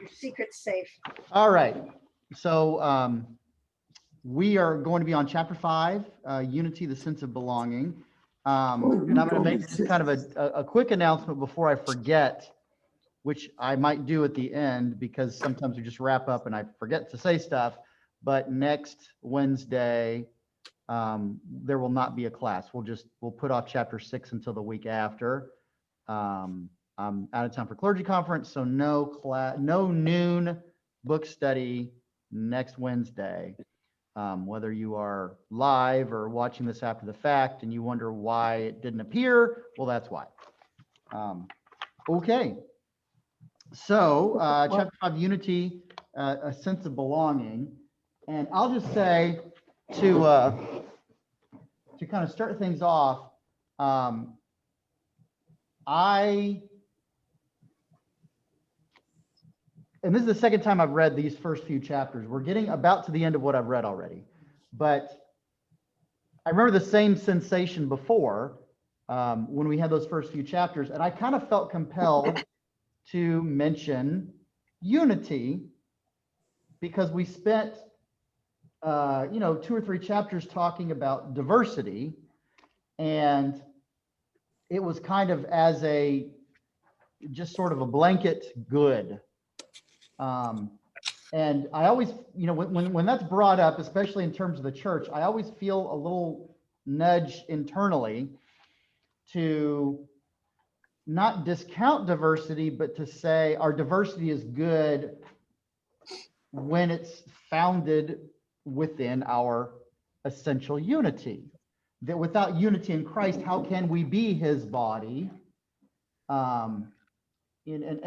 Your secret's safe. All right. So we are going to be on chapter 5, unity, the sense of belonging. And I'm going to make just kind of a quick announcement before I forget, which I might do at the end because sometimes we just wrap up and I forget to say stuff. But next Wednesday, there will not be a class. We'll put off chapter 6 until the week after. I'm out of town for clergy conference, so no class, no noon book study next Wednesday. Whether you are live or watching this after the fact and you wonder why it didn't appear, well, that's why. Okay. So chapter 5, unity, a sense of belonging. And I'll just say to kind of start things off, and this is the second time I've read these first few chapters. We're getting about to the end of what I've read already. But I remember the same sensation before when we had those first few chapters. And I kind of felt compelled to mention unity because we spent, 2 or 3 chapters talking about diversity. And it was kind of as just sort of a blanket good. And I always, when that's brought up, especially in terms of the church, I always feel a little nudge internally to not discount diversity, but to say our diversity is good when it's founded within our essential unity. That without unity in Christ, how can we be his body? And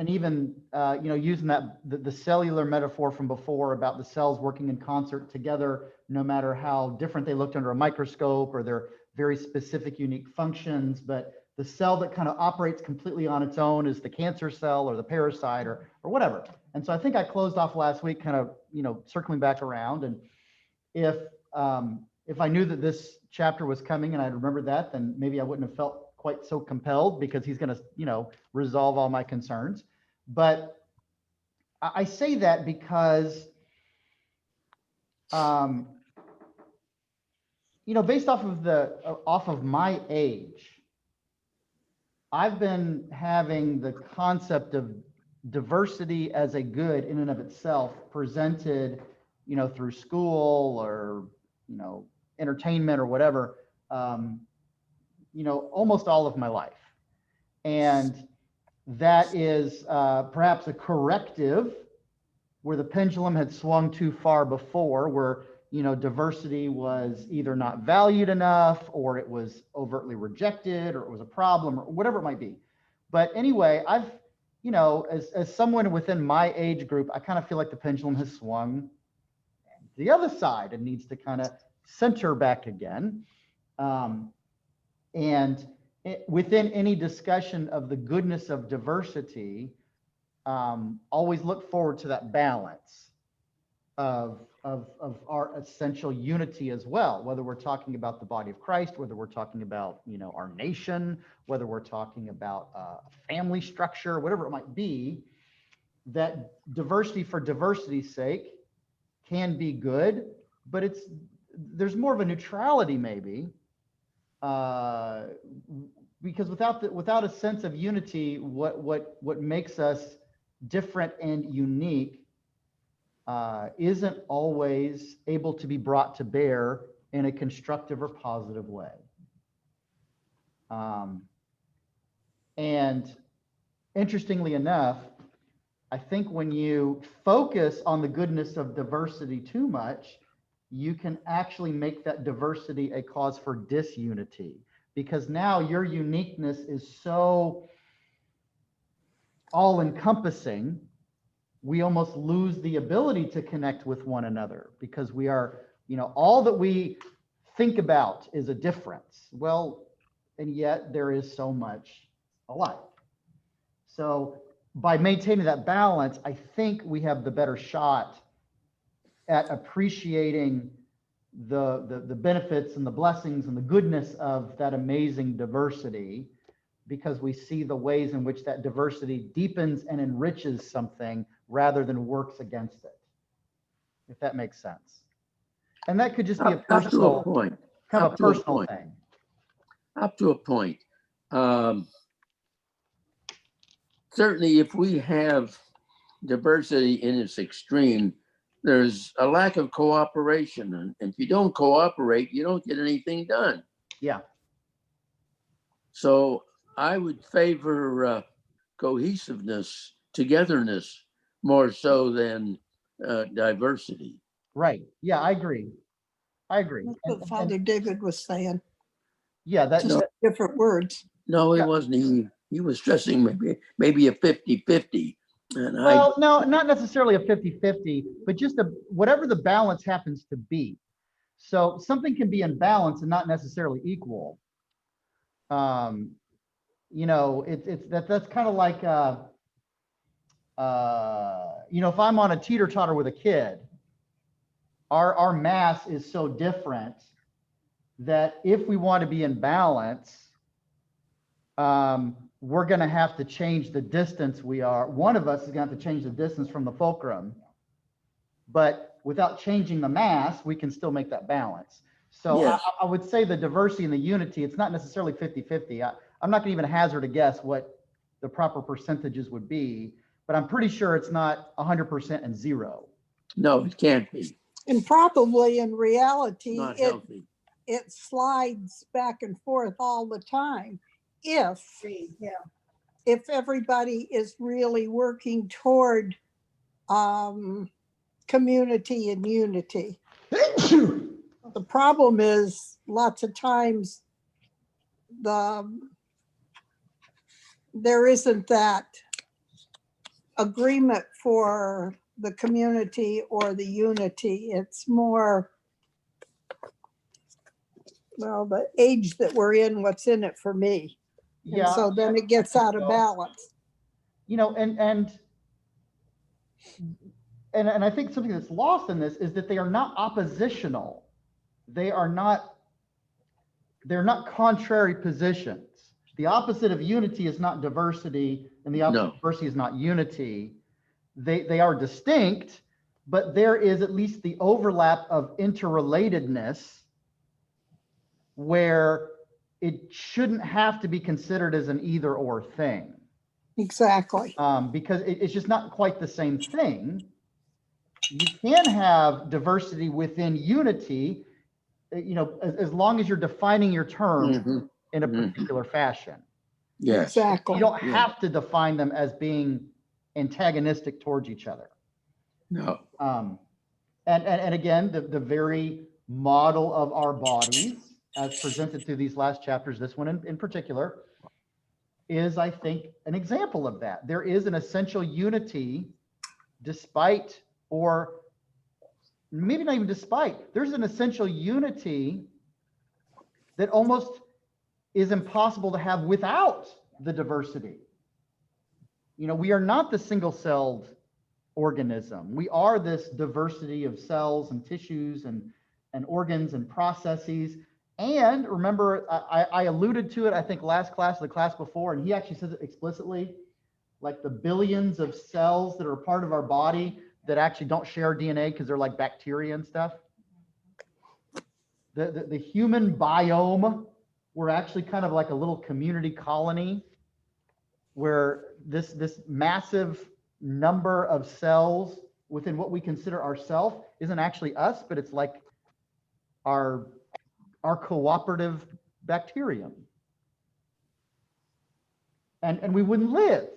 even using the cellular metaphor from before about the cells working in concert together, no matter how different they looked under a microscope or their very specific, unique functions. But the cell that kind of operates completely on its own is the cancer cell or the parasite or whatever. And so I think I closed off last week, kind of circling back around. And if I knew that this chapter was coming and I remembered that, then maybe I wouldn't have felt quite so compelled because he's going to, resolve all my concerns. But I say that because, based off of my age, I've been having the concept of diversity as a good in and of itself presented, through school or, entertainment or whatever, almost all of my life. And that is perhaps a corrective where the pendulum had swung too far before, where, diversity was either not valued enough or it was overtly rejected or it was a problem or whatever it might be. But anyway, I've, as someone within my age group, I kind of feel like the pendulum has swung to the other side and needs to kind of center back again. And within any discussion of the goodness of diversity, always look forward to that balance of our essential unity as well, whether we're talking about the body of Christ, whether we're talking about, our nation, whether we're talking about family structure, whatever it might be, that diversity for diversity's sake can be good, but there's more of a neutrality maybe, because without a sense of unity, what makes us different and unique isn't always able to be brought to bear in a constructive or positive way. And interestingly enough, I think when you focus on the goodness of diversity too much, you can actually make that diversity a cause for disunity, because now your uniqueness is so all-encompassing, we almost lose the ability to connect with one another because we are, all that we think about is a difference. Well, and yet there is so much alike. So by maintaining that balance, I think we have the better shot at appreciating the benefits and the blessings and the goodness of that amazing diversity, because we see the ways in which that diversity deepens and enriches something rather than works against it, if that makes sense. And that could just be a Up to a personal, point. kind of Up a to a personal point. thing. Up to a point. Certainly, if we have diversity in its extreme, there's a lack of cooperation. And if you don't cooperate, you don't get anything done. Yeah. So I would favor cohesiveness, togetherness, more so than diversity. Right. Yeah, I agree. I agree. That's what Father David was saying, Yeah, that, just different words. No, he Yeah. wasn't. He was stressing maybe a 50-50. And well, no, not necessarily a 50-50, but just whatever the balance happens to be. So something can be in balance and not necessarily equal. You know, that's kind of like, you know, if I'm on a teeter-totter with a kid, our mass is so different that if we want to be in balance, we're going to have to change the distance we are. One of us is going to have to change the distance from the fulcrum, but without changing the mass, we can still make that balance. So Yes. I would say the diversity and the unity, it's not necessarily 50-50. I'm not going to even hazard a guess what the proper percentages would be, but I'm pretty sure it's not 100% and 0. No, it can't be. And probably in reality, Not healthy. it slides back and forth all the time. If everybody is really working toward community and unity. The problem is lots of times there isn't that agreement for the community or the unity. It's more, well, the age that we're in, what's in it for me. Yeah. And so then it gets out of balance. You know, and I think something that's lost in this is that they are not oppositional. They're not contrary positions. The opposite of unity is not diversity, and the opposite of diversity is not unity. They are distinct, but there is at least the overlap of interrelatedness where it shouldn't have to be considered as an either or thing. Exactly. Because it's just not quite the same thing. You can have diversity within unity, you know, as long as you're defining your term in a particular fashion. Yes. Exactly. You don't have to define them as being antagonistic towards each other. No. And again, the very model of our bodies as presented through these last chapters, this one in particular, is, I think, an example of that. There is an essential unity despite, or maybe not even despite, there's an essential unity that almost is impossible to have without the diversity. You know, we are not the single-celled organism. We are this diversity of cells and tissues and organs and processes. And remember, I alluded to it, I think last class, the class before, and he actually says it explicitly, like the billions of cells that are part of our body that actually don't share DNA because they're like bacteria and stuff. The human biome, we're actually kind of like a little community colony where this massive number of cells within what we consider ourself isn't actually us, but it's like our cooperative bacterium. And we wouldn't live.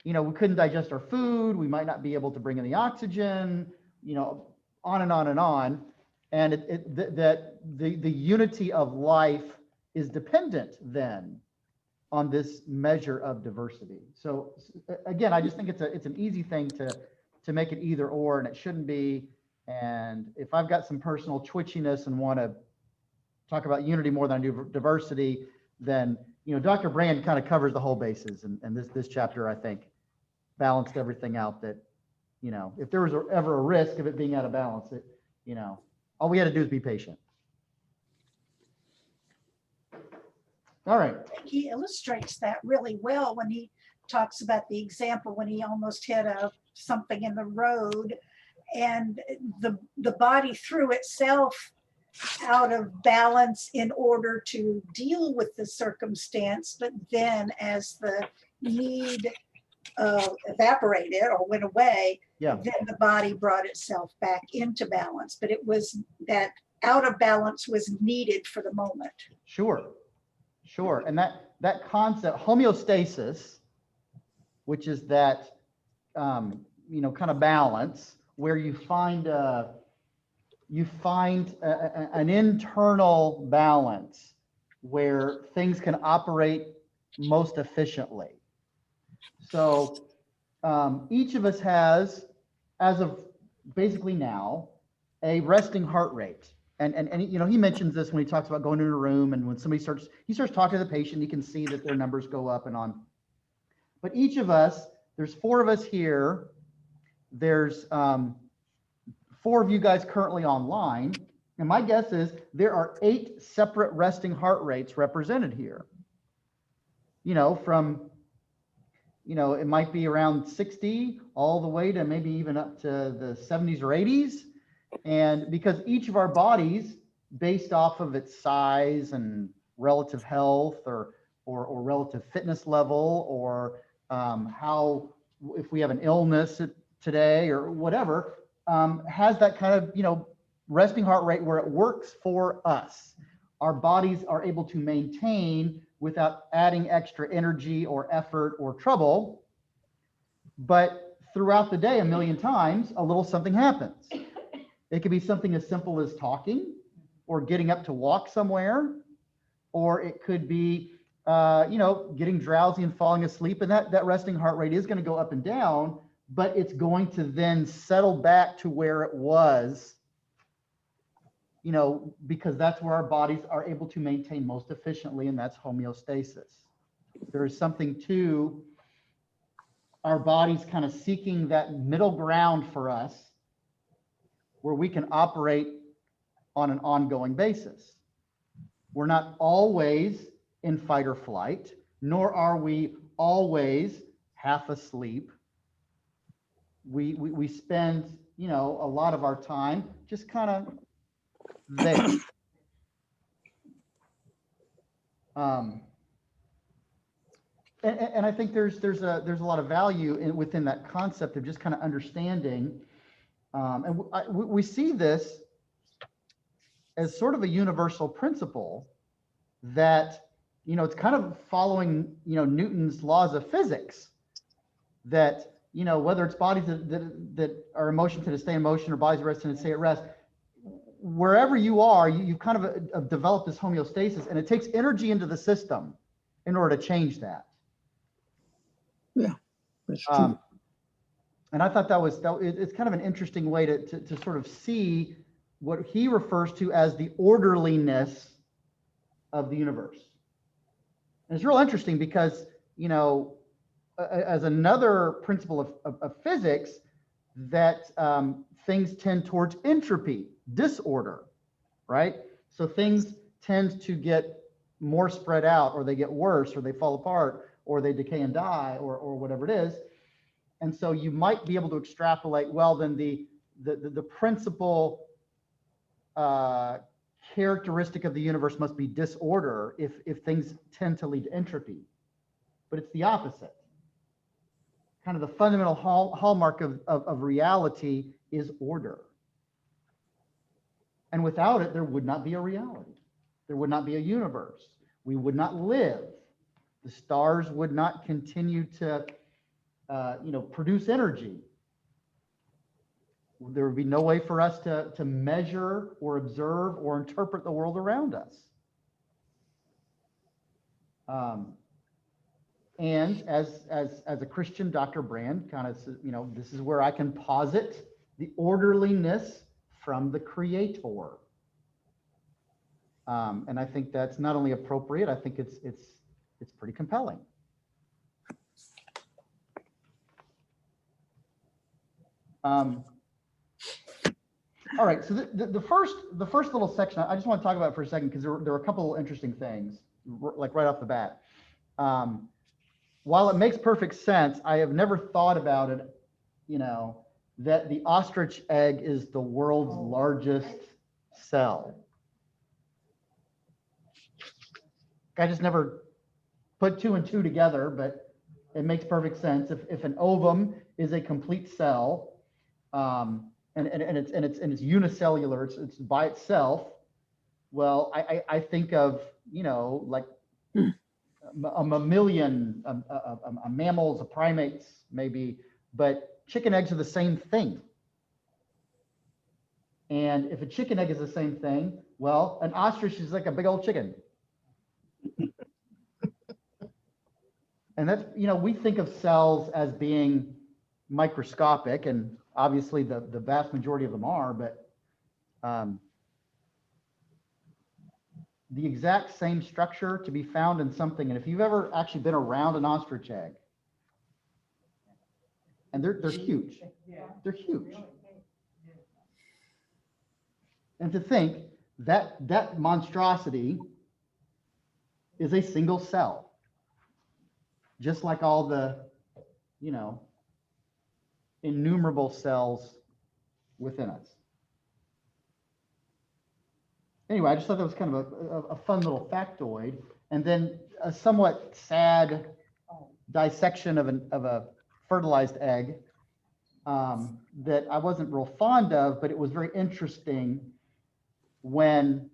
You know, we couldn't digest our food. We might not be able to bring in the oxygen, you know, on and on and on. And the unity of life is dependent then on this measure of diversity. So again, I just think it's an easy thing to make it either or, and it shouldn't be. And if I've got some personal twitchiness and want to talk about unity more than I do diversity, then, you know, Dr. Brand kind of covers the whole bases, and this chapter, I think, balanced everything out. That, you know, if there was ever a risk of it being out of balance, it, you know, all we had to do is be patient. All right. He illustrates that really well when he talks about the example when he almost hit a something in the road, and the body threw itself out of balance in order to deal with the circumstance. But then as the need evaporated or went away, Yeah. then the body brought itself back into balance. But it was that out of balance was needed for the moment. Sure. Sure. And that concept, homeostasis, which is that, you know, kind of balance where you find an internal balance where things can operate most efficiently. So each of us has, as of basically now, a resting heart rate. And you know, he mentions this when he talks about going into a room, and when he starts talking to the patient, you can see that their numbers go up and on. But each of us, there's 4 of us here. There's 4 of you guys currently online. And my guess is there are 8 separate resting heart rates represented here. You know, from, you know, it might be around 60 all the way to maybe even up to the 70s or 80s. And because each of our bodies, based off of its size and relative health or relative fitness level, or how, if we have an illness today or whatever, has that kind of, you know, resting heart rate where it works for us. Our bodies are able to maintain without adding extra energy or effort or trouble. But throughout the day, a million times, a little something happens. It could be something as simple as talking or getting up to walk somewhere, or it could be, you know, getting drowsy and falling asleep. And that resting heart rate is going to go up and down, but it's going to then settle back to where it was, you know, because that's where our bodies are able to maintain most efficiently, and that's homeostasis. There is something to our bodies kind of seeking that middle ground for us where we can operate on an ongoing basis. We're not always in fight or flight, nor are we always half asleep. We spend, you know, a lot of our time just kind of there. And I think there's a lot of value within that concept of just kind of understanding. And we see this as sort of a universal principle that, you know, it's kind of following, you know, Newton's laws of physics, that, you know, whether it's bodies that are in motion to stay in motion or bodies resting to stay at rest, wherever you are, you kind of develop this homeostasis, and it takes energy into the system in order to change that. Yeah, that's true. And I thought it's kind of an interesting way to sort of see what he refers to as the orderliness of the universe. And it's real interesting because, you know, as another principle of physics, that things tend towards entropy, disorder, right? So things tend to get more spread out, or they get worse, or they fall apart, or they decay and die, or whatever it is. And so you might be able to extrapolate, well, then the principal characteristic of the universe must be disorder if things tend to lead to entropy. But it's the opposite. Kind of the fundamental hallmark of reality is order. And without it, there would not be a reality. There would not be a universe. We would not live. The stars would not continue to you know, produce energy. There would be no way for us to measure or observe or interpret the world around us. And as a Christian, Dr. Brand kind of, you know, this is where I can posit the orderliness from the Creator. And I think that's not only appropriate, I think it's pretty compelling. All right, so the first little section, I just want to talk about for a second, because there were a couple of interesting things, like right off the bat. While it makes perfect sense, I have never thought about it you know, that the ostrich egg is the world's largest cell. I just never put 2 and 2 together, but it makes perfect sense. If an ovum is a complete cell, and it's unicellular, it's by itself. Well, I think of, you know, like a mammalian, a mammals, a primates maybe, but chicken eggs are the same thing. And if a chicken egg is the same thing, well, an ostrich is like a big old chicken. And that's, you know, we think of cells as being microscopic, and obviously the vast majority of them are, but the exact same structure to be found in something. And if you've ever actually been around an ostrich egg, and they're huge, they're huge. And to think that that monstrosity is a single cell, just like all the, you know, innumerable cells within us. Anyway, I just thought that was kind of a fun little factoid. And then a somewhat sad dissection of a fertilized egg that I wasn't real fond of, but it was very interesting when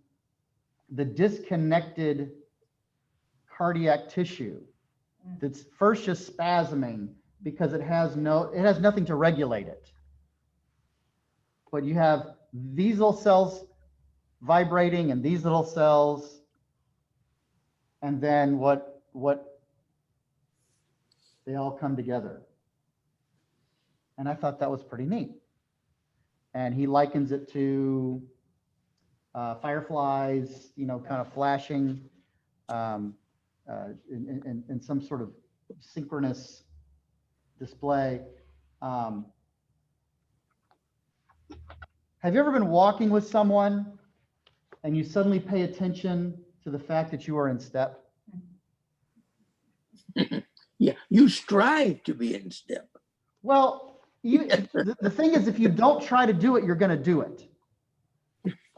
the disconnected cardiac tissue that's first just spasming because it has nothing to regulate it. But you have these little cells vibrating and these little cells, and then what they all come together. And I thought that was pretty neat. And he likens it to fireflies, you know, kind of flashing in some sort of synchronous display. Have you ever been walking with someone and you suddenly pay attention to the fact that you are in step? Yeah, you strive to be in step. Well, the thing is, if you don't try to do it, you're going to do it.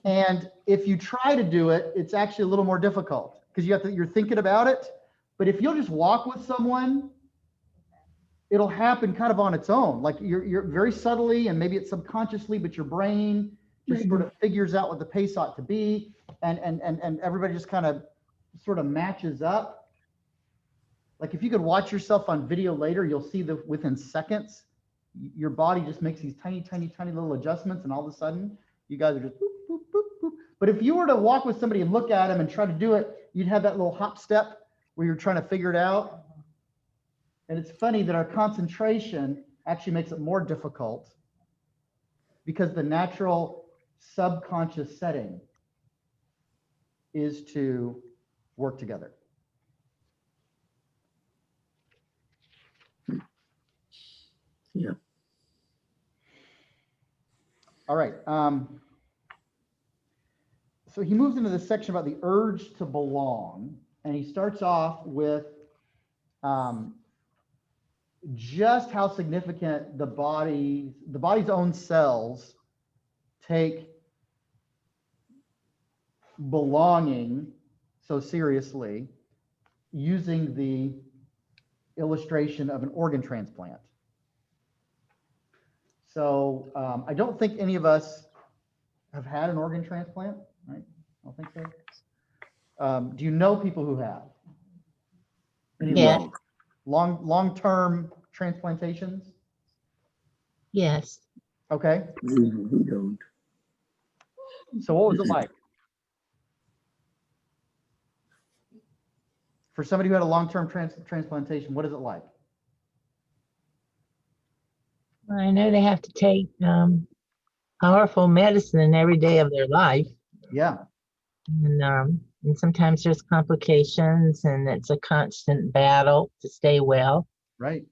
And if you try to do it, it's actually a little more difficult because you're thinking about it. But if you'll just walk with someone, it'll happen kind of on its own. Like you're very subtly, and maybe it's subconsciously, but your brain just sort of figures out what the pace ought to be, and everybody just kind of sort of matches up. Like if you could watch yourself on video later, you'll see that within seconds, your body just makes these tiny little adjustments, and all of a sudden, you guys are just boop, boop, boop, boop. But if you were to walk with somebody and look at them and try to do it, you'd have that little hop step where you're trying to figure it out. And it's funny that our concentration actually makes it more difficult because the natural subconscious setting is to work together. Yeah. All right. So he moves into this section about the urge to belong, and he starts off with just how significant the body's own cells take belonging so seriously, using the illustration of an organ transplant. So I don't think any of us have had an organ transplant, right? I don't think so. Do you know people who have? Any Yeah. long-term transplantations? Yes. Okay. We don't. So what was it like? For somebody who had a long-term transplantation, what is it like? I know they have to take powerful medicine every day of their life. Yeah. And sometimes there's complications, and it's a constant battle to stay well. Right.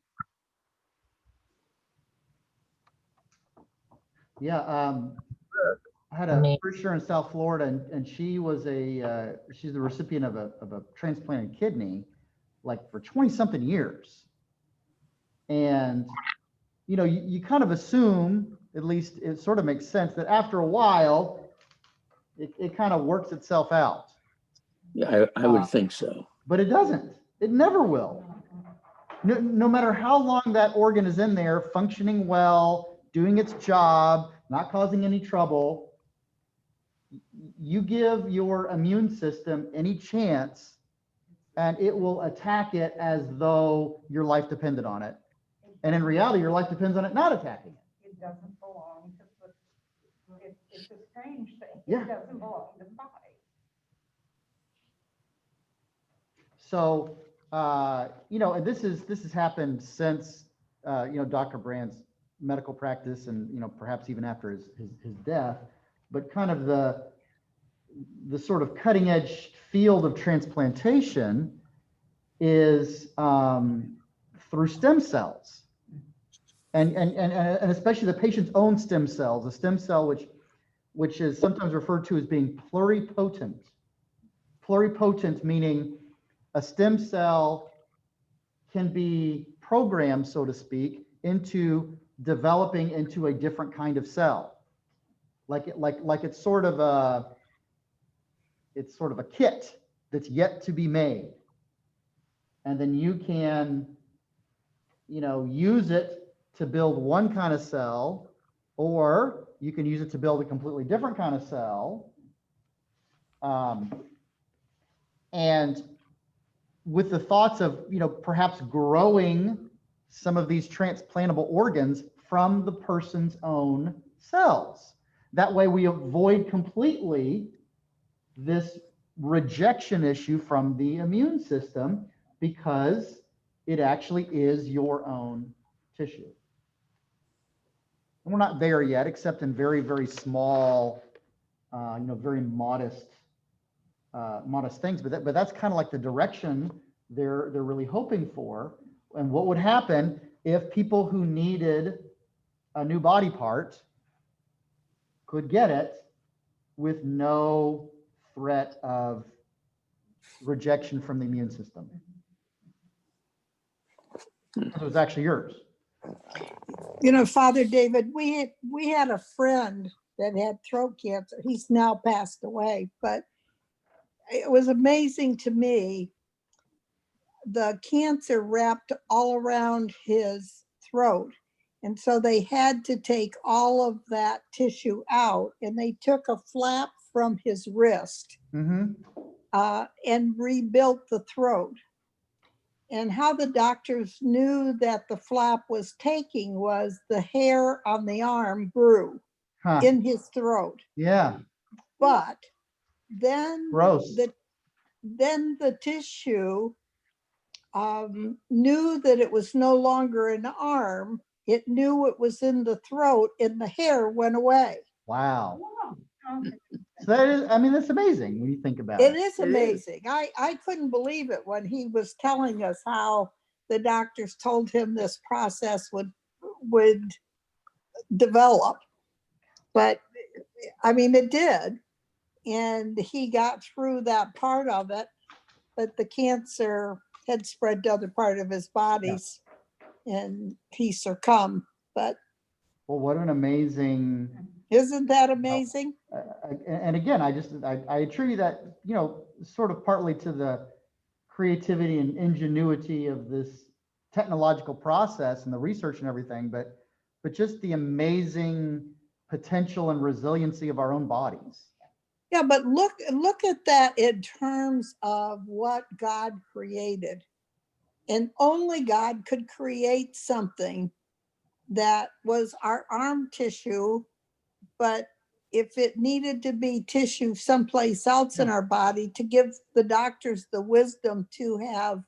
Yeah. I had a parishioner in South Florida, and she was she's the recipient of a transplanted kidney, like for 20 something years. And you kind of assume, at least it sort of makes sense, that after a while, it kind of works itself out. Yeah, I would think so. But it doesn't. It never will. No matter how long that organ is in there, functioning well, doing its job, not causing any trouble, you give your immune system any chance and it will attack it as though your life depended on it. And in reality, your life depends on it not attacking it. It doesn't belong to the, it's a strange thing. Yeah. It doesn't belong to the body. So, and this has happened since, Dr. Brand's medical practice and, perhaps even after his death, but kind of the sort of cutting edge field of transplantation is through stem cells. And especially the patient's own stem cells, a stem cell which is sometimes referred to as being pluripotent. Pluripotent meaning a stem cell can be programmed, so to speak, into developing into a different kind of cell. Like it's sort of a kit that's yet to be made. And then you can, use it to build one kind of cell, or you can use it to build a completely different kind of cell. And with the thoughts of, perhaps growing some of these transplantable organs from the person's own cells. That way we avoid completely this rejection issue from the immune system because it actually is your own tissue. And we're not there yet, except in very, very small, very modest things. But that's kind of like the direction they're really hoping for. And what would happen if people who needed a new body part could get it with no threat of rejection from the immune system? It was actually yours. Father David, we had a friend that had throat cancer. He's now passed away, but it was amazing to me. The cancer wrapped all around his throat. And so they had to take all of that tissue out, and they took a flap from his wrist and rebuilt the throat. And how the doctors knew that the flap was taking was the hair on the arm grew in his throat. Yeah. But then Gross. then the tissue knew that it was no longer an arm. It knew it was in the throat, and the hair went away. Wow. Wow. So that is, that's amazing when you think about it. It is amazing. I couldn't believe it when he was telling us how the doctors told him this process would develop. But it did. And he got through that part of it, but the cancer had spread to other part of his bodies and he succumbed. But Well, what an amazing. isn't that amazing? And again, I attribute that, sort of partly to the creativity and ingenuity of this technological process and the research and everything, but just the amazing potential and resiliency of our own bodies. Yeah, but look at that in terms of what God created. And only God could create something that was our arm tissue, but if it needed to be tissue someplace else in our body, to give the doctors the wisdom to have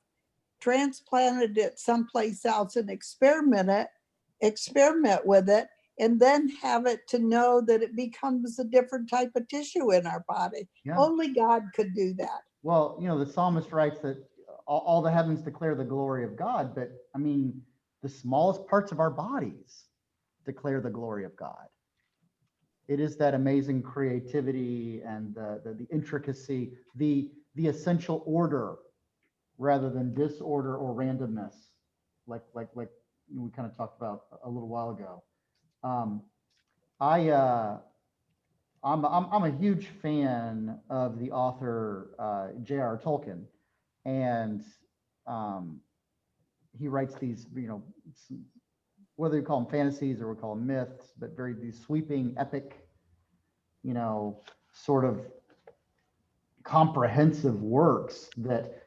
transplanted it someplace else and experiment with it, and then have it to know that it becomes a different type of tissue in our body. Yeah. Only God could do that. Well, the psalmist writes that all the heavens declare the glory of God, but the smallest parts of our bodies declare the glory of God. It is that amazing creativity and the intricacy, the essential order rather than disorder or randomness, like we kind of talked about a little while ago. I'm a huge fan of the author J.R. Tolkien, and he writes these, whether you call them fantasies or we call them myths, but these sweeping, epic, sort of comprehensive works that,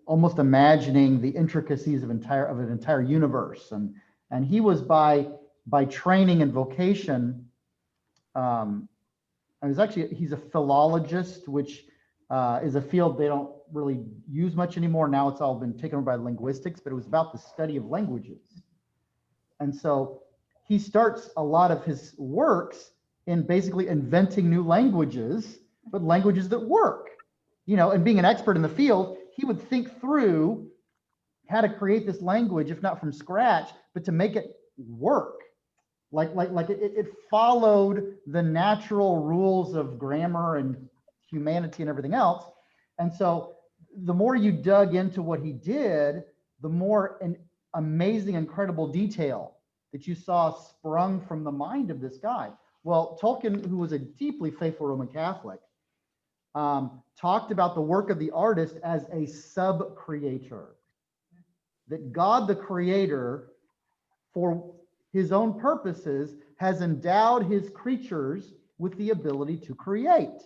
almost imagining the intricacies of an entire universe. And he was by training and vocation, he's a philologist, which is a field they don't really use much anymore. Now it's all been taken over by linguistics, but it was about the study of languages. And so he starts a lot of his works in basically inventing new languages, but languages that work. And being an expert in the field, he would think through how to create this language, if not from scratch, but to make it work. Like it followed the natural rules of grammar and humanity and everything else. And so the more you dug into what he did, the more an amazing, incredible detail that you saw sprung from the mind of this guy. Well, Tolkien, who was a deeply faithful Roman Catholic, talked about the work of the artist as a sub-creator. That God, the creator, for his own purposes, has endowed his creatures with the ability to create.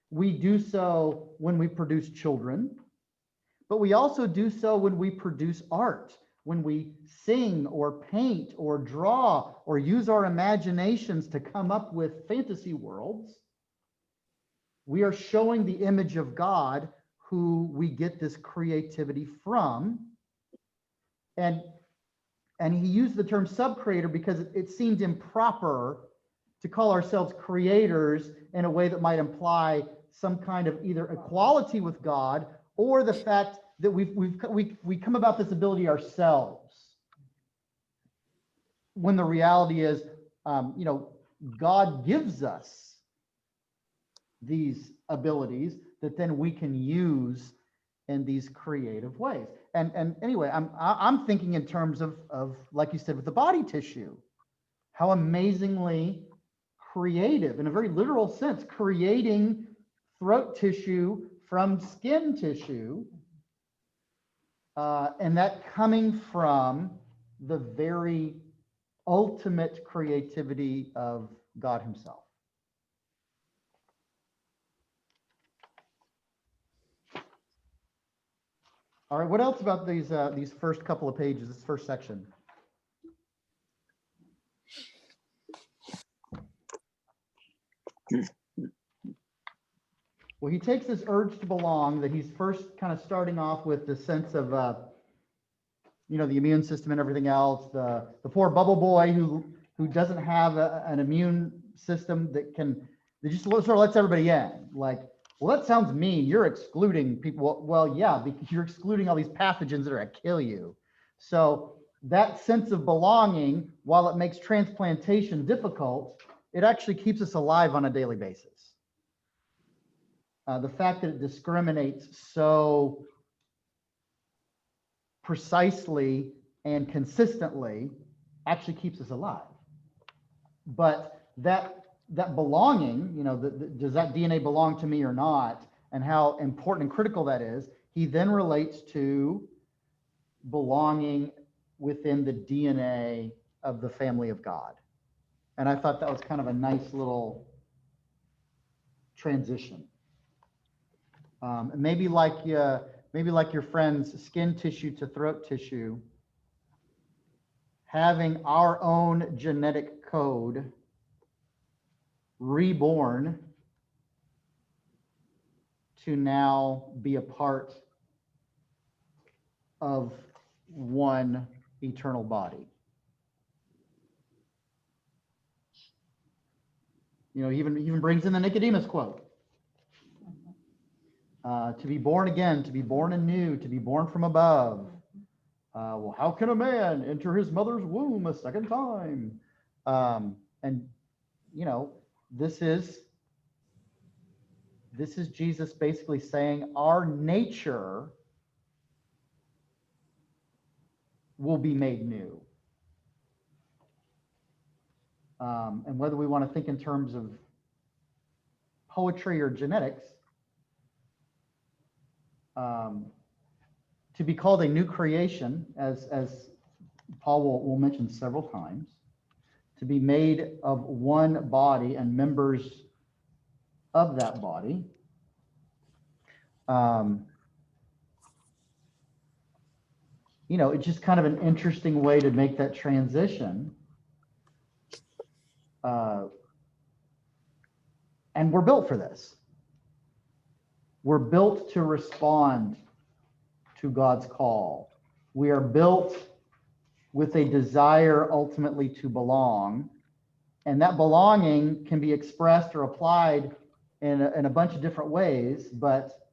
We do so when we produce children, but we also do so when we produce art, when we sing or paint or draw or use our imaginations to come up with fantasy worlds. We are showing the image of God, who we get this creativity from. And he used the term sub-creator because it seemed improper to call ourselves creators in a way that might imply some kind of either equality with God or the fact that we come about this ability ourselves. When the reality is, God gives us these abilities that then we can use in these creative ways. And anyway, I'm thinking in terms of, like you said, with the body tissue, how amazingly creative, in a very literal sense, creating throat tissue from skin tissue, and that coming from the very ultimate creativity of God himself. All right, what else about these first couple of pages, this first section? Well, he takes this urge to belong that he's first kind of starting off with the sense of, the immune system and everything else, the poor bubble boy who doesn't have an immune system that just sort of lets everybody in. Like, well, that sounds mean. You're excluding people. Well, yeah, because you're excluding all these pathogens that are going to kill you. So that sense of belonging, while it makes transplantation difficult, it actually keeps us alive on a daily basis. The fact that it discriminates so precisely and consistently actually keeps us alive. But that belonging, does that DNA belong to me or not, and how important and critical that is, he then relates to belonging within the DNA of the family of God. And I thought that was kind of a nice little transition. Maybe like your friend's skin tissue to throat tissue, having our own genetic code reborn to now be a part of one eternal body. He even brings in the Nicodemus quote. To be born again, to be born anew, to be born from above. Well, how can a man enter his mother's womb a second time? And this is Jesus basically saying our nature will be made new. And whether we want to think in terms of poetry or genetics, to be called a new creation, as Paul will mention several times, to be made of one body and members of that body. You know, it's just kind of an interesting way to make that transition. And we're built for this. We're built to respond to God's call. We are built with a desire ultimately to belong. And that belonging can be expressed or applied in a bunch of different ways, but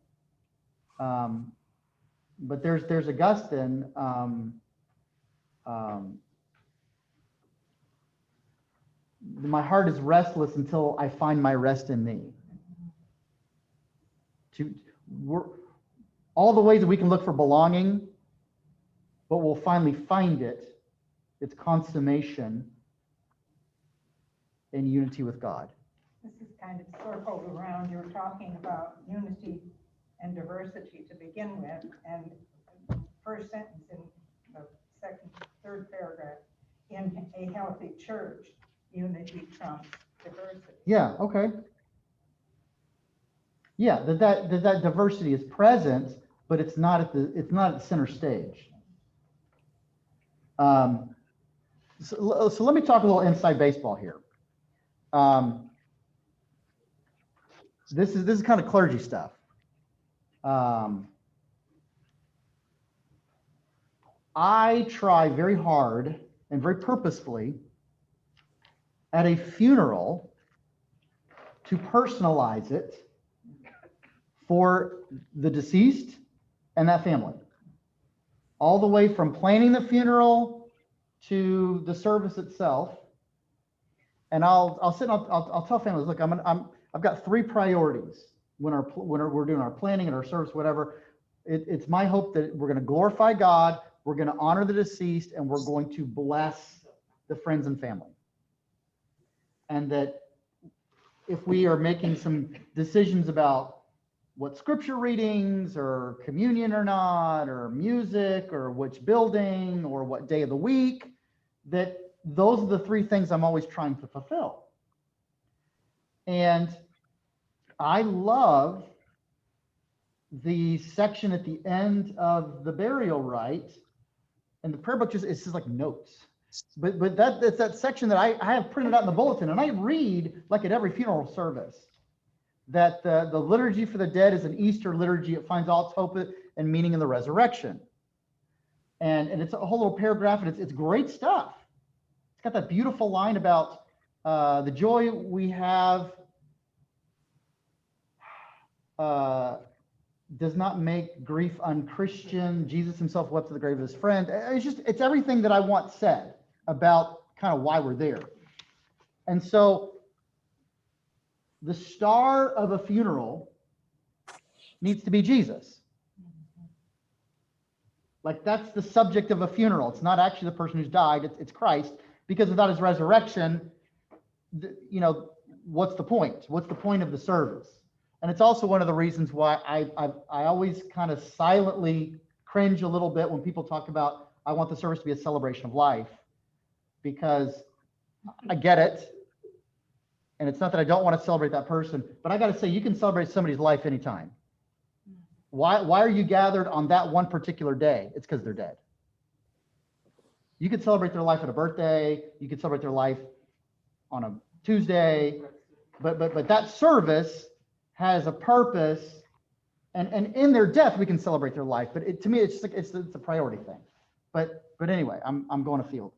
there's Augustine, my heart is restless until I find my rest in thee. We're, all the ways that we can look for belonging, but we'll finally find it, its consummation in unity with God. This is kind of circled around. You're talking about unity and diversity to begin with, and first sentence in the third paragraph, in a healthy church, unity trumps diversity. Yeah, okay. Yeah, that diversity is present, but it's not at the center stage. So let me talk a little inside baseball here. This is kind of clergy stuff. I try very hard and very purposefully at a funeral to personalize it for the deceased and that family. All the way from planning the funeral to the service itself. And I'll sit and I'll tell families, look, I've got 3 priorities when we're doing our planning and our service, whatever. It's my hope that we're going to glorify God, we're going to honor the deceased, and we're going to bless the friends and family. And that if we are making some decisions about what scripture readings or communion or not, or music, or which building, or what day of the week, that those are the 3 things I'm always trying to fulfill. And I love the section at the end of the burial rite, and the prayer book it's just like notes. But it's that section that I have printed out in the bulletin, and I read like at every funeral service that the liturgy for the dead is an Easter liturgy. It finds all its hope and meaning in the resurrection. And it's a whole little paragraph, and it's great stuff. It's got that beautiful line about the joy we have does not make grief unchristian. Jesus himself wept at the grave of his friend. It's everything that I want said about kind of why we're there. And so the star of a funeral needs to be Jesus. Like, that's the subject of a funeral. It's not actually the person who's died, it's Christ, because without his resurrection, what's the point? What's the point of the service? And it's also one of the reasons why I always kind of silently cringe a little bit when people talk about, I want the service to be a celebration of life, because I get it. And it's not that I don't want to celebrate that person, but I got to say, you can celebrate somebody's life anytime. Why are you gathered on that one particular day? It's because they're dead. You could celebrate their life at a birthday. You could celebrate their life on a Tuesday, but that service has a purpose, and in their death we can celebrate their life. But to me, it's just like it's a priority thing. But anyway, I'm going afield.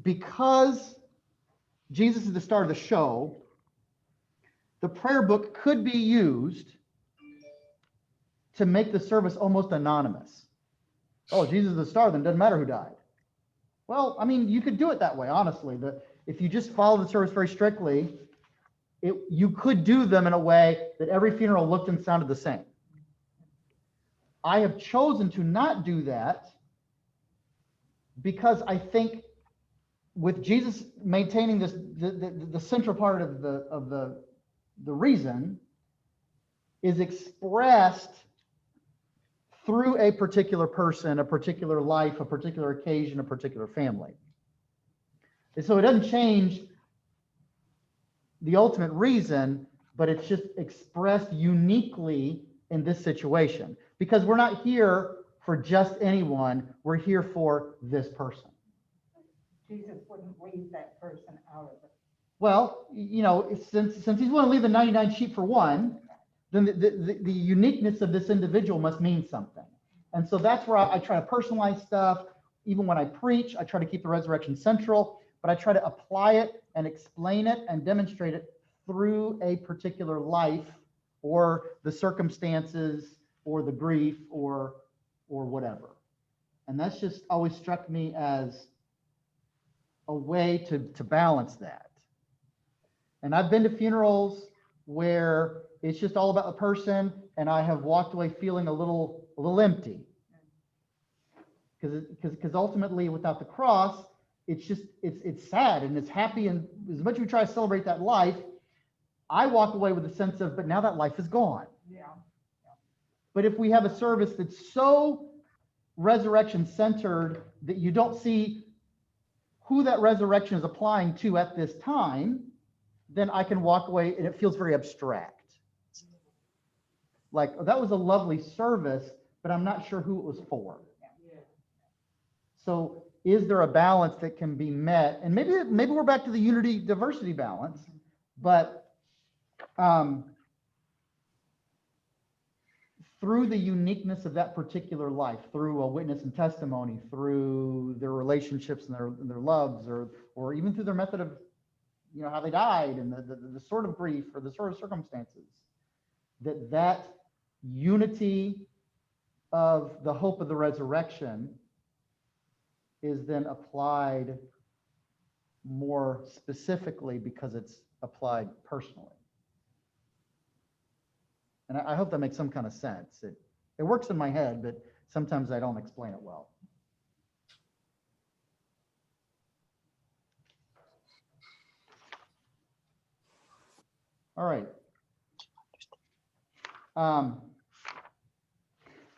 Because Jesus is the star of the show, the prayer book could be used to make the service almost anonymous. Oh, Jesus is the star, then it doesn't matter who died. Well, I mean, you could do it that way, honestly. If you just follow the service very strictly, you could do them in a way that every funeral looked and sounded the same. I have chosen to not do that because I think with Jesus maintaining this, the central part of the reason is expressed through a particular person, a particular life, a particular occasion, a particular family. And so it doesn't change the ultimate reason, but it's just expressed uniquely in this situation. Because we're not here for just anyone, we're here for this person. Jesus wouldn't leave that person out of it. Well, you know, since he's willing to leave the 99 sheep for one, then the uniqueness of this individual must mean something. And so that's where I try to personalize stuff. Even when I preach, I try to keep the resurrection central, but I try to apply it and explain it and demonstrate it through a particular life or the circumstances or the grief or whatever. And that's just always struck me as a way to balance that. And I've been to funerals where it's just all about the person, and I have walked away feeling a little empty. Because ultimately, without the cross, it's just it's sad and it's happy, and as much as we try to celebrate that life, I walk away with a sense of, but now that life is gone. Yeah. But if we have a service that's so resurrection centered that you don't see who that resurrection is applying to at this time, then I can walk away and it feels very abstract. Like, oh, that was a lovely service, but I'm not sure who it was for. So is there a balance that can be met? And maybe we're back to the unity diversity balance, but through the uniqueness of that particular life, through a witness and testimony, through their relationships and their loves, or even through their method of, you know, how they died and the sort of grief or the sort of circumstances, that unity of the hope of the resurrection is then applied more specifically because it's applied personally. And I hope that makes some kind of sense. It works in my head, but sometimes I don't explain it well. All right.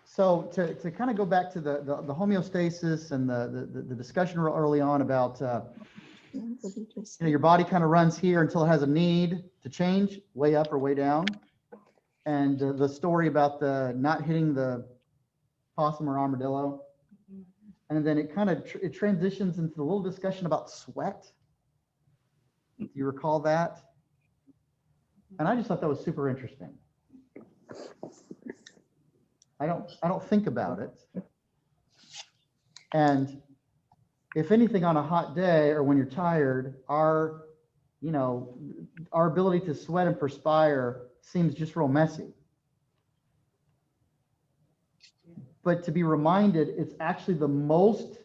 So to kind of go back to the homeostasis and the discussion early on about you know, your body kind of runs here until it has a need to change, way up or way down. And the story about the not hitting the possum or armadillo. And then it kind of it transitions into the little discussion about sweat. Do you recall that? And I just thought that was super interesting. I don't think about it. And if anything, on a hot day or when you're tired, our ability to sweat and perspire seems just real messy. But to be reminded, it's actually the most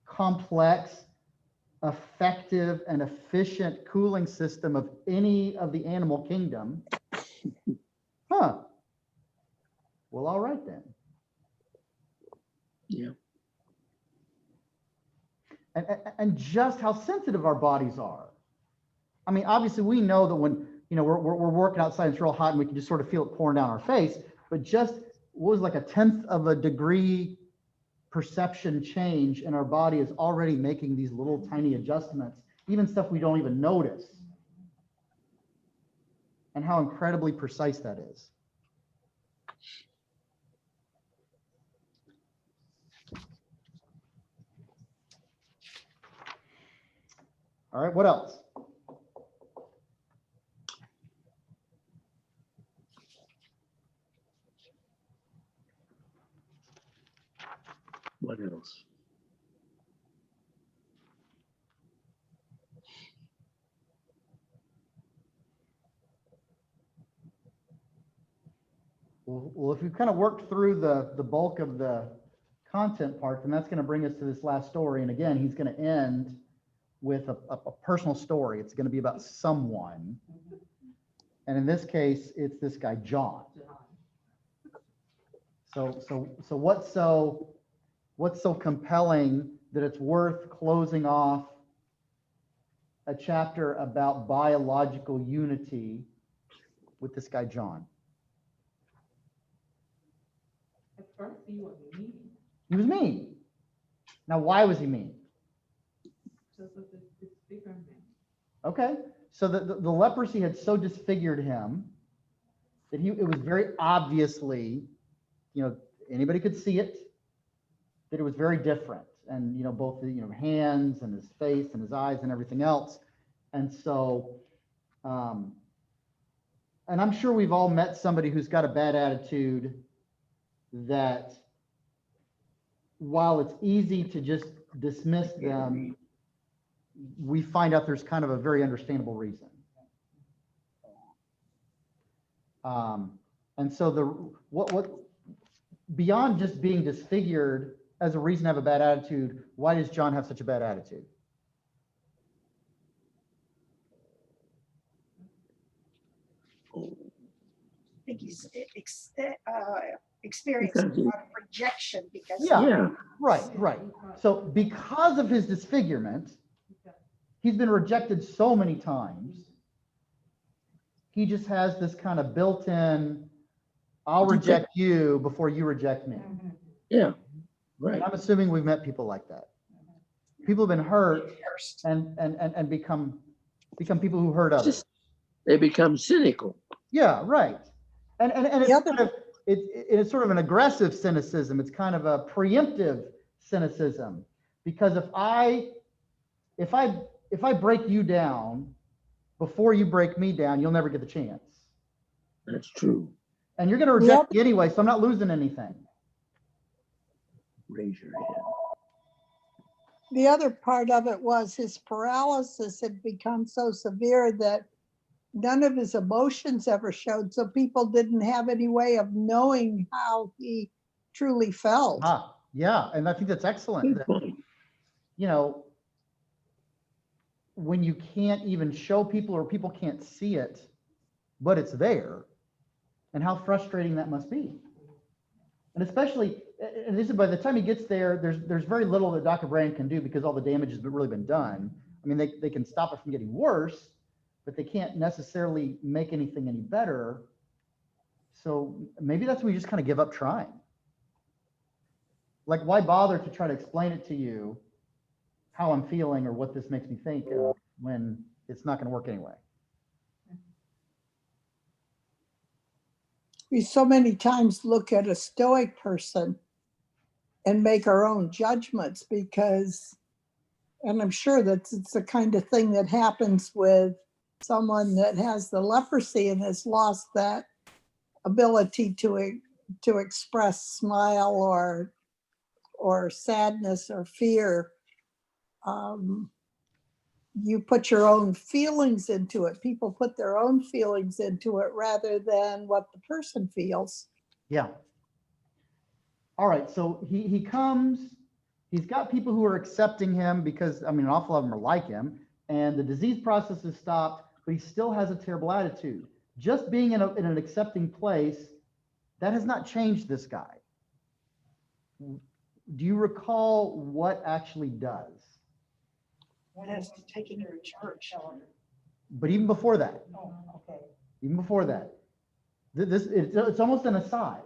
complex, effective, and efficient cooling system of any of the animal kingdom. Huh. Well, all right then. Yeah. And just how sensitive our bodies are. I mean, obviously we know that when, you know, we're working outside, it's real hot and we can just sort of feel it pouring down our face, but just what was like 1/10 of a degree perception change in our body is already making these little tiny adjustments, even stuff we don't even notice. And how incredibly precise that is. All right, what else? What else? Well, if we've kind of worked through the bulk of the content part, then that's going to bring us to this last story. And again, he's going to end with a personal story. It's going to be about someone. And in this case, it's this guy, John. So what's so compelling that it's worth closing off a chapter about biological unity with this guy, John? At first, he was mean He was mean. Now, why was he mean? because of the disfigurement. Okay, so the leprosy had so disfigured him that it was very obviously, anybody could see it, that it was very different. And, both the, hands and his face and his eyes and everything else. And so, and I'm sure we've all met somebody who's got a bad attitude that while it's easy to just dismiss them, we find out there's kind of a very understandable reason. And so what beyond just being disfigured as a reason to have a bad attitude, why does John have such a bad attitude? I think he's experiencing a lot of rejection because. Yeah. Yeah, Right. So because of his disfigurement, he's been rejected so many times. He just has this kind of built-in, I'll reject you before you reject me. yeah, right. And I'm assuming we've met people like that. People have been hurt and become people who hurt others. Just, they become cynical. Yeah, right. And it's The other- kind of it's sort of an aggressive cynicism. It's kind of a preemptive cynicism, because if I break you down before you break me down, you'll never get the chance. That's true. And you're going to reject me anyway, so I'm not losing anything. Raise your hand. The other part of it was his paralysis had become so severe that none of his emotions ever showed. So people didn't have any way of knowing how he truly felt. Yeah, and I think that's excellent. Good point. When you can't even show people or people can't see it, but it's there, and how frustrating that must be. And especially, and this is by the time he gets there, there's very little that Dr. Brand can do because all the damage has really been done. I mean, they can stop it from getting worse, but they can't necessarily make anything any better. So maybe that's when you just kind of give up trying. Like, why bother to try to explain it to you how I'm feeling or what this makes me think when it's not going to work anyway? We so many times look at a stoic person and make our own judgments because, and I'm sure that it's the kind of thing that happens with someone that has the leprosy and has lost that ability to express smile or sadness or fear. You put your own feelings into it. People put their own feelings into it rather than what the person feels. Yeah. All right. So he comes, he's got people who are accepting him because, I mean, an awful lot of them are like him, and the disease process is stopped, but he still has a terrible attitude. Just being in an accepting place, that has not changed this guy. Do you recall what actually does? Has to take him to church. But even before that, Oh, okay. even before that, it's almost an aside.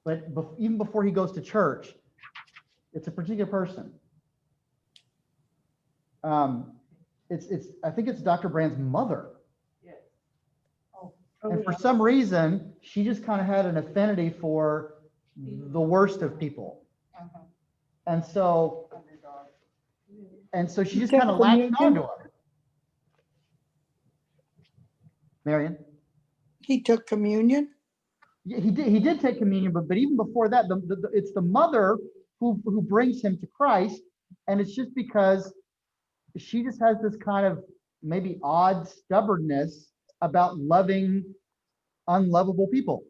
But even before he goes to church, it's a particular person. I think it's Dr. Brand's mother. Yes. And for some reason, she just kind of had an affinity for the worst of people. Uh-huh. And so Underdog. she just kind of latched onto him. Marion? He took communion. Yeah, he did take communion, but even before that, it's the mother who brings him to Christ, and it's just because she just has this kind of maybe odd stubbornness about loving unlovable people.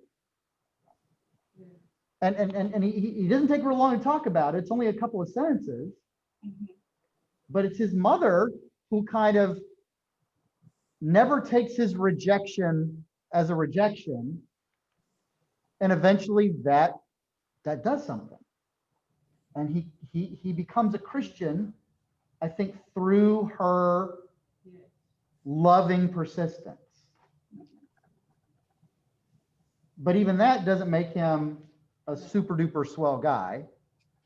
And he doesn't take real long to talk about it. It's only a couple of sentences, but it's his mother who kind of never takes his rejection as a rejection And eventually that does something. And he becomes a Christian, I think, through her loving persistence. But even that doesn't make him a super duper swell guy.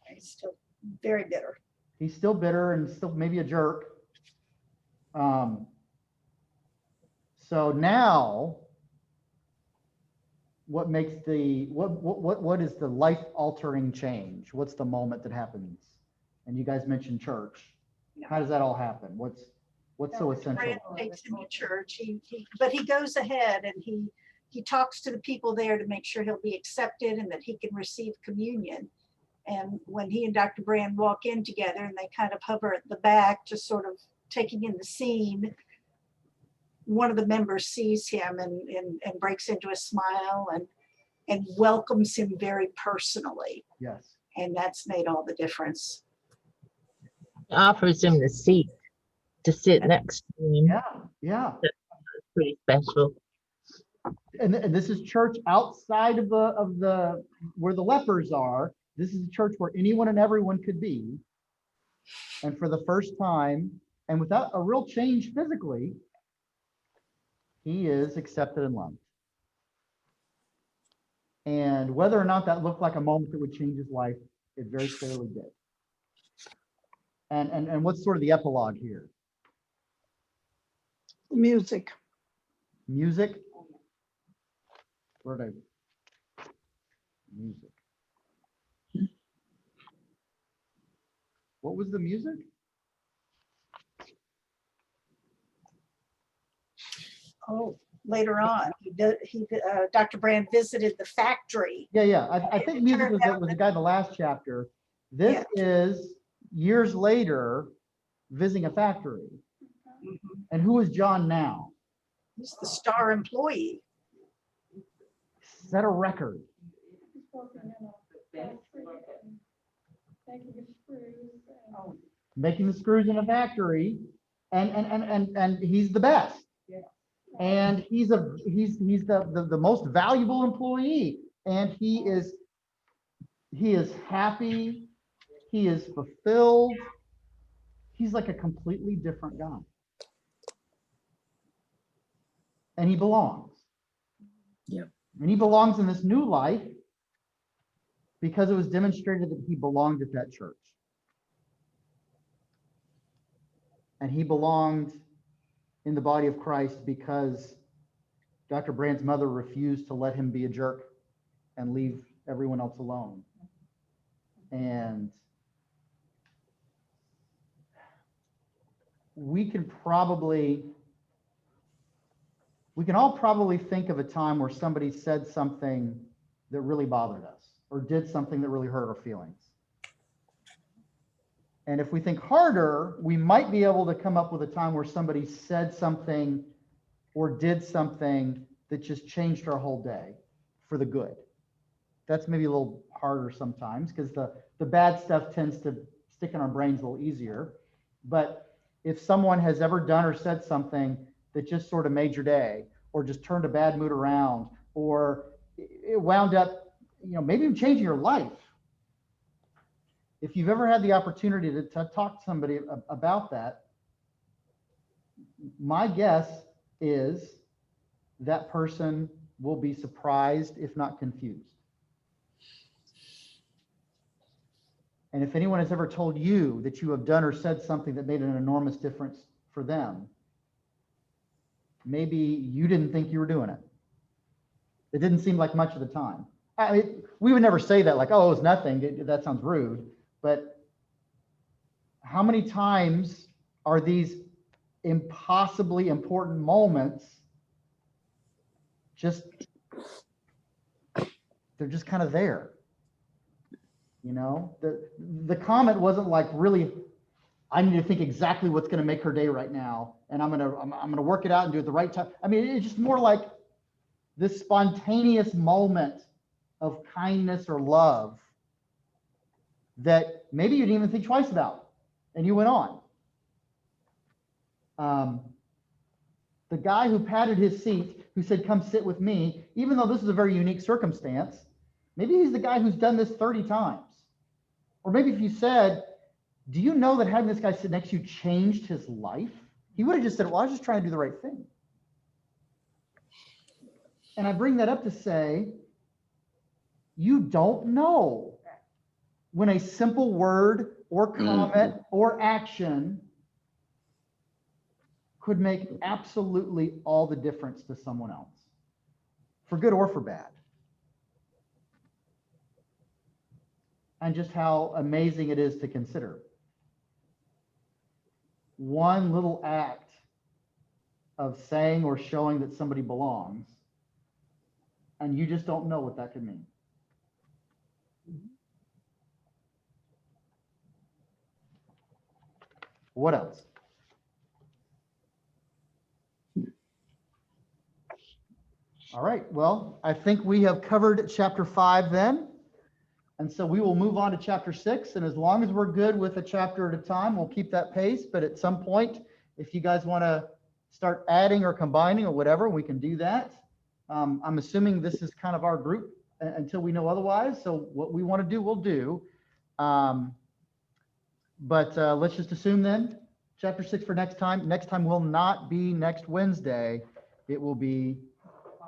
He's still very bitter. He's still bitter and still maybe a jerk. So now, what makes what is the life altering change? What's the moment that happens? And you guys mentioned church. How does that all happen? What's so essential? Brand takes him to church. But he goes ahead and he talks to the people there to make sure he'll be accepted and that he can receive communion. And when he and Dr. Brand walk in together and they kind of hover at the back, just sort of taking in the scene, one of the members sees him and breaks into a smile and welcomes him very personally. Yes. And that's made all the difference. Offers him the seat to sit next to him. Yeah. Pretty special. And this is church outside of the where the lepers are. This is a church where anyone and everyone could be. And for the first time, and without a real change physically, he is accepted and loved. And whether or not that looked like a moment that would change his life, it very clearly did. And what's sort of the epilogue here? Music. Music. Where did I? Music. What was the music? Oh, later on, Dr. Brand visited the factory. Yeah. I think music was the guy in the last chapter. This is years later visiting a factory. Mhm. And who is John now? He's the star employee. Set a record. Oh, Making the screws in a factory, and he's the best. And he's the most valuable employee, and he is happy, he is fulfilled. He's like a completely different guy. And he belongs. Yeah. And he belongs in this new life because it was demonstrated that he belonged at that church. And he belonged in the body of Christ because Dr. Brand's mother refused to let him be a jerk and leave everyone else alone. And we can all probably think of a time where somebody said something that really bothered us or did something that really hurt our feelings. And if we think harder, we might be able to come up with a time where somebody said something or did something that just changed our whole day for the good. That's maybe a little harder sometimes because the bad stuff tends to stick in our brains a little easier. But if someone has ever done or said something that just sort of made your day or just turned a bad mood around or it wound up, maybe even changing your life. If you've ever had the opportunity to talk to somebody about that, my guess is that person will be surprised, if not confused. And if anyone has ever told you that you have done or said something that made an enormous difference for them, maybe you didn't think you were doing it. It didn't seem like much of the time. I mean, we would never say that like, oh, it was nothing. That sounds rude. But how many times are these impossibly important moments they're just kind of there? The comment wasn't like, really, I need to think exactly what's going to make her day right now, and I'm gonna work it out and do it the right time. I mean, it's just more like this spontaneous moment of kindness or love that maybe you didn't even think twice about, and you went on. The guy who padded his seat, who said, come sit with me, even though this is a very unique circumstance. Maybe he's the guy who's done this 30 times. Or maybe if you said, do you know that having this guy sit next to you changed his life? He would have just said, well, I was just trying to do the right thing. And I bring that up to say, you don't know when a simple word or comment or action could make absolutely all the difference to someone else, for good or for bad. And just how amazing it is to consider. One little act of saying or showing that somebody belongs, and you just don't know what that could mean. What else? All right, well, I think we have covered chapter 5 then. And so we will move on to chapter 6. And as long as we're good with a chapter at a time, we'll keep that pace. But at some point, if you guys want to start adding or combining or whatever, we can do that. I'm assuming this is kind of our group until we know otherwise. So what we want to do, we'll do. But let's just assume then, chapter 6 for next time. Next time will not be next Wednesday. It will be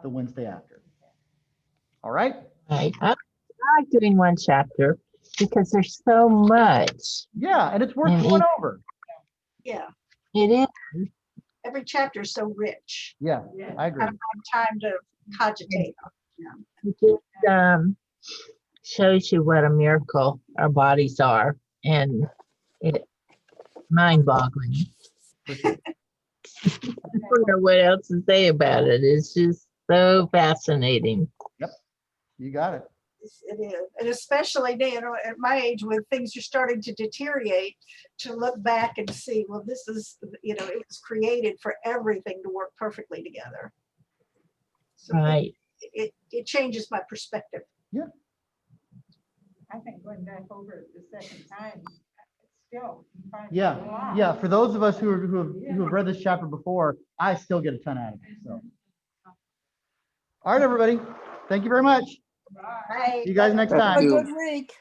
the Wednesday after. All right? Right. I like doing one chapter because there's so much. Yeah, and it's worth And going over. Yeah, It is. every chapter is so rich. Yeah, I agree. I don't have time to cogitate. It just shows you what a miracle our bodies are, and it mind-boggling. I don't know what else to say about it. It's just so fascinating. You got it. It is, and especially now at my age when things are starting to deteriorate, to look back and see, well, this is, it was created for everything to work perfectly together. So Right. it changes my perspective. I think going back over it the second time, still. you find a Yeah, lot. yeah. For those of us who have read this chapter before, I still get a ton out of it. So, all right, everybody. Thank you very much. Bye. See you guys next Thank time. Have a you. good week.